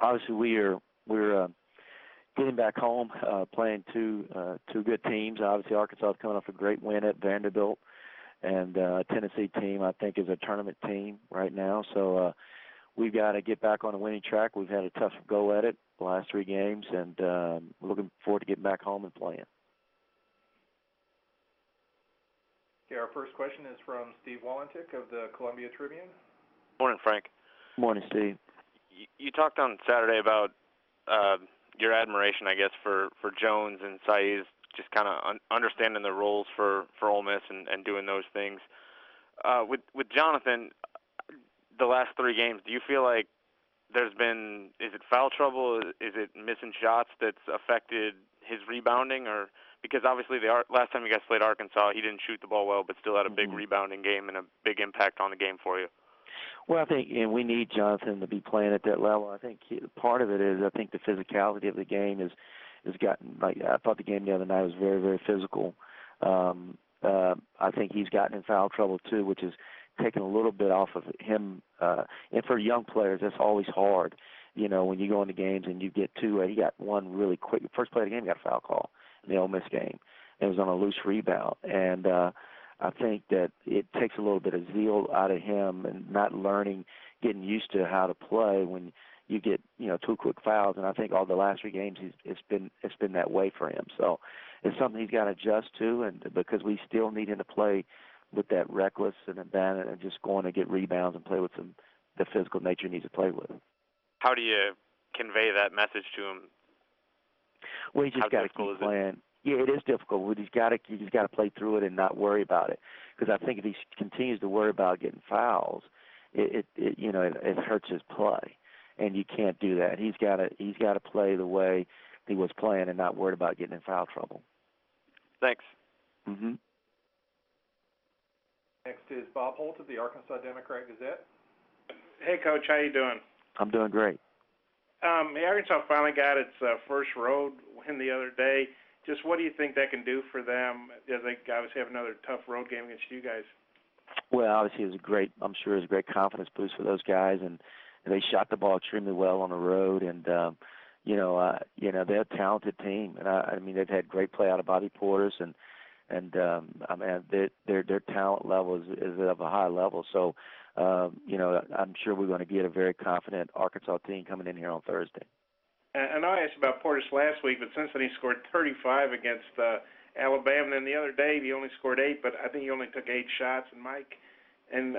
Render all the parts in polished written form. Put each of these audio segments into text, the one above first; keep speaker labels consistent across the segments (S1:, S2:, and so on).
S1: obviously we're getting back home, playing two good teams. Obviously, Arkansas is coming off a great win at Vanderbilt, and Tennessee team I think is a tournament team right now. So we've got to get back on the winning track. We've had a tough go at it the last 3 games, and looking forward to getting back home and playing.
S2: Okay, our first question is from Steve Walentik of the Columbia Tribune.
S3: Morning, Frank.
S1: Morning, Steve.
S3: You talked on Saturday about your admiration, I guess, for Jones and Saiz, just kind of understanding the roles for Ole Miss and doing those things. With Jonathan, the last 3 games, do you feel like is it foul trouble? Is it missing shots that's affected his rebounding? Or because obviously last time you guys played Arkansas, he didn't shoot the ball well, but still had a big rebounding game and a big impact on the game for you.
S1: Well, I think we need Jonathan to be playing at that level. I think part of it is I think the physicality of the game has gotten, like, I thought the game the other night was very, very physical. I think he's gotten in foul trouble too, which is taken a little bit off of him. And for young players, that's always hard. You know, when you go into games and you get 2, he got one really quick. First play of the game, he got a foul call in the Ole Miss game. It was on a loose rebound. And I think that it takes a little bit of zeal out of him and not learning, getting used to how to play when you get, 2 quick fouls. And I think all the last 3 games it's been that way for him. So it's something he's got to adjust to, and because we still need him to play with that reckless and abandon and just going to get rebounds and play with the physical nature he needs to play with.
S3: How do you convey that message to him?
S1: Well, he just got to keep playing. Yeah, it is difficult. He's got to play through it and not worry about it. Because I think if he continues to worry about getting fouls, it hurts his play, and you can't do that. He's got to play the way he was playing and not worried about getting in foul trouble.
S3: Thanks.
S1: Mm-hmm.
S2: Next is Bob Holt of the Arkansas Democrat-Gazette.
S4: Hey, Coach, how you doing?
S1: I'm doing great.
S4: Arkansas finally got its first road win the other day. Just what do you think that can do for them as they obviously have another tough road game against you guys? Well,
S1: obviously it was a great confidence boost for those guys, and they shot the ball extremely well on the road, and they're a talented team, and I mean they've had great play out of Bobby Portis, and their talent level is of a high level. So I'm sure we're going to get a very confident Arkansas team coming in here on Thursday.
S4: I know I asked about Portis last week, but since then he scored 35 against Alabama. And then the other day he only scored 8, but I think he only took 8 shots. And Mike and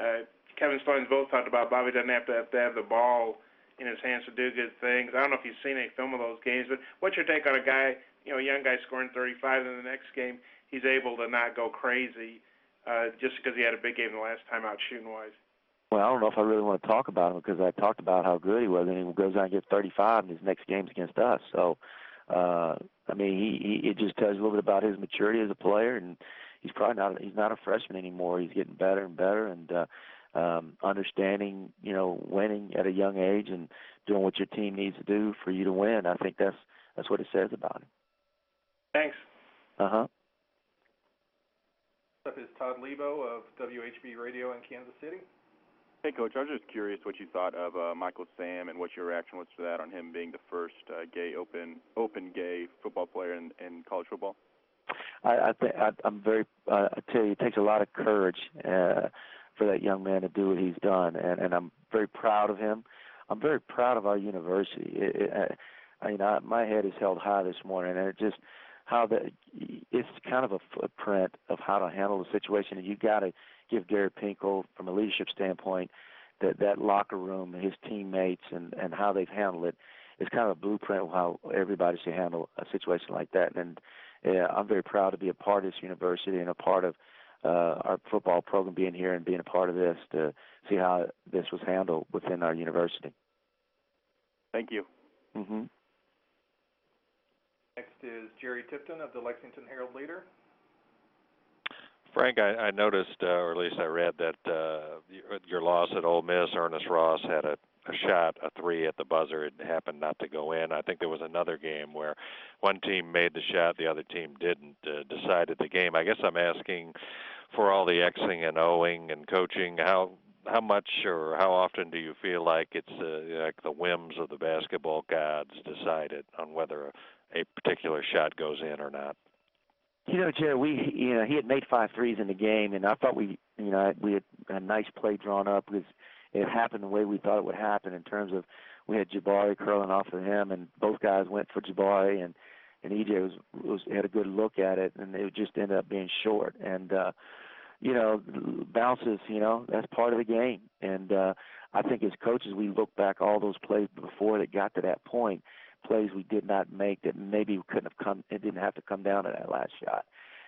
S4: Kevin Stallings both talked about Bobby doesn't have to have the ball in his hands to do good things. I don't know if you've seen any film of those games, but what's your take on a guy, a young guy scoring 35, and the next game he's able to not go crazy just because he had a big game the last time out shooting-wise?
S1: Well, I don't know if I really want to talk about him because I talked about how good he was, and he goes out and gets 35 in his next game's against us. So, it just tells you a little bit about his maturity as a player, and he's not a freshman anymore. He's getting better and better, and understanding, winning at a young age and doing what your team needs to do for you to win. I think that's what it says about him.
S4: Thanks.
S1: Uh-huh.
S2: Next up is Todd Lavigne of WHB Radio in Kansas City.
S5: Hey, Coach, I was just curious what you thought of Michael Sam and what your reaction was to that on him being the first open gay football player in college football.
S1: I'm very. I tell you, it takes a lot of courage for that young man to do what he's done, and I'm very proud of him. I'm very proud of our university. My head is held high this morning, and it's kind of a footprint of how to handle the situation. And you got to give Gary Pinkel, from a leadership standpoint, that locker room, his teammates, and how they've handled it is kind of a blueprint of how everybody should handle a situation like that. And I'm very proud to be a part of this university and a part of our football program being here and being a part of this to see how this was handled within our university.
S5: Thank you.
S1: Mm-hmm.
S2: Next is Jerry Tipton of the Lexington Herald-Leader.
S6: Frank, I noticed, or at least I read, that your loss at Ole Miss, Ernest Ross had a shot, a 3 at the buzzer. It happened not to go in. I think there was another game where one team made the shot, the other team didn't, decided the game. I guess I'm asking, for all the Xing and Oing and coaching, how how much or how often do you feel like it's like the whims of the basketball gods decided on whether a particular shot goes in or not?
S1: Jerry, he had made 5 threes in the game, and I thought we had a nice play drawn up because it happened the way we thought it would happen in terms of we had Jabari curling off of him, and both guys went for Jabari, and EJ had a good look at it, and it just ended up being short. And bounces, that's part of the game. And I think as coaches, we look back all those plays before that got to that point, plays we did not make that maybe it didn't have to come down to that last shot.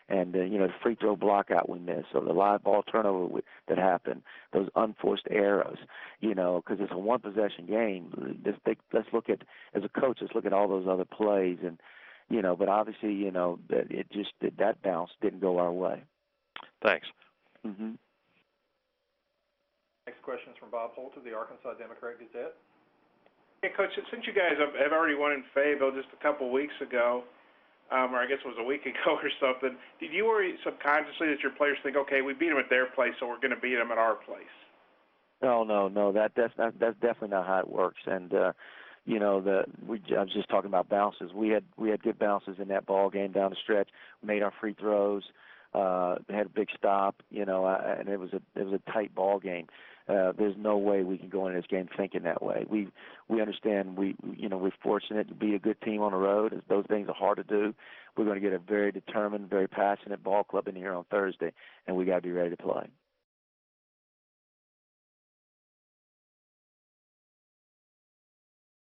S1: And, the free throw blockout we missed, or the live ball turnover that happened, those unforced errors, because it's a one-possession game. Let's look at, as a coach, let's look at all those other plays. And, but obviously, that bounce didn't go our way.
S6: Thanks.
S1: Mm-hmm.
S2: Next question is from Bob Holt of the Arkansas Democrat-Gazette.
S4: Hey, Coach, since you guys have already won in Fayetteville just a couple weeks ago, or I guess it was a week ago or something, did you worry subconsciously that your players think, okay, we beat them at their place, so we're going to beat them at our place?
S1: No, that's definitely not how it works. And I was just talking about bounces. We had good bounces in that ball game down the stretch. Made our free throws. Had a big stop. And it was a tight ball game. There's no way we can go into this game thinking that way. We understand we're fortunate to be a good team on the road. Those things are hard to do. We're going to get a very determined, very passionate ball club in here on Thursday, and we got to be ready to play.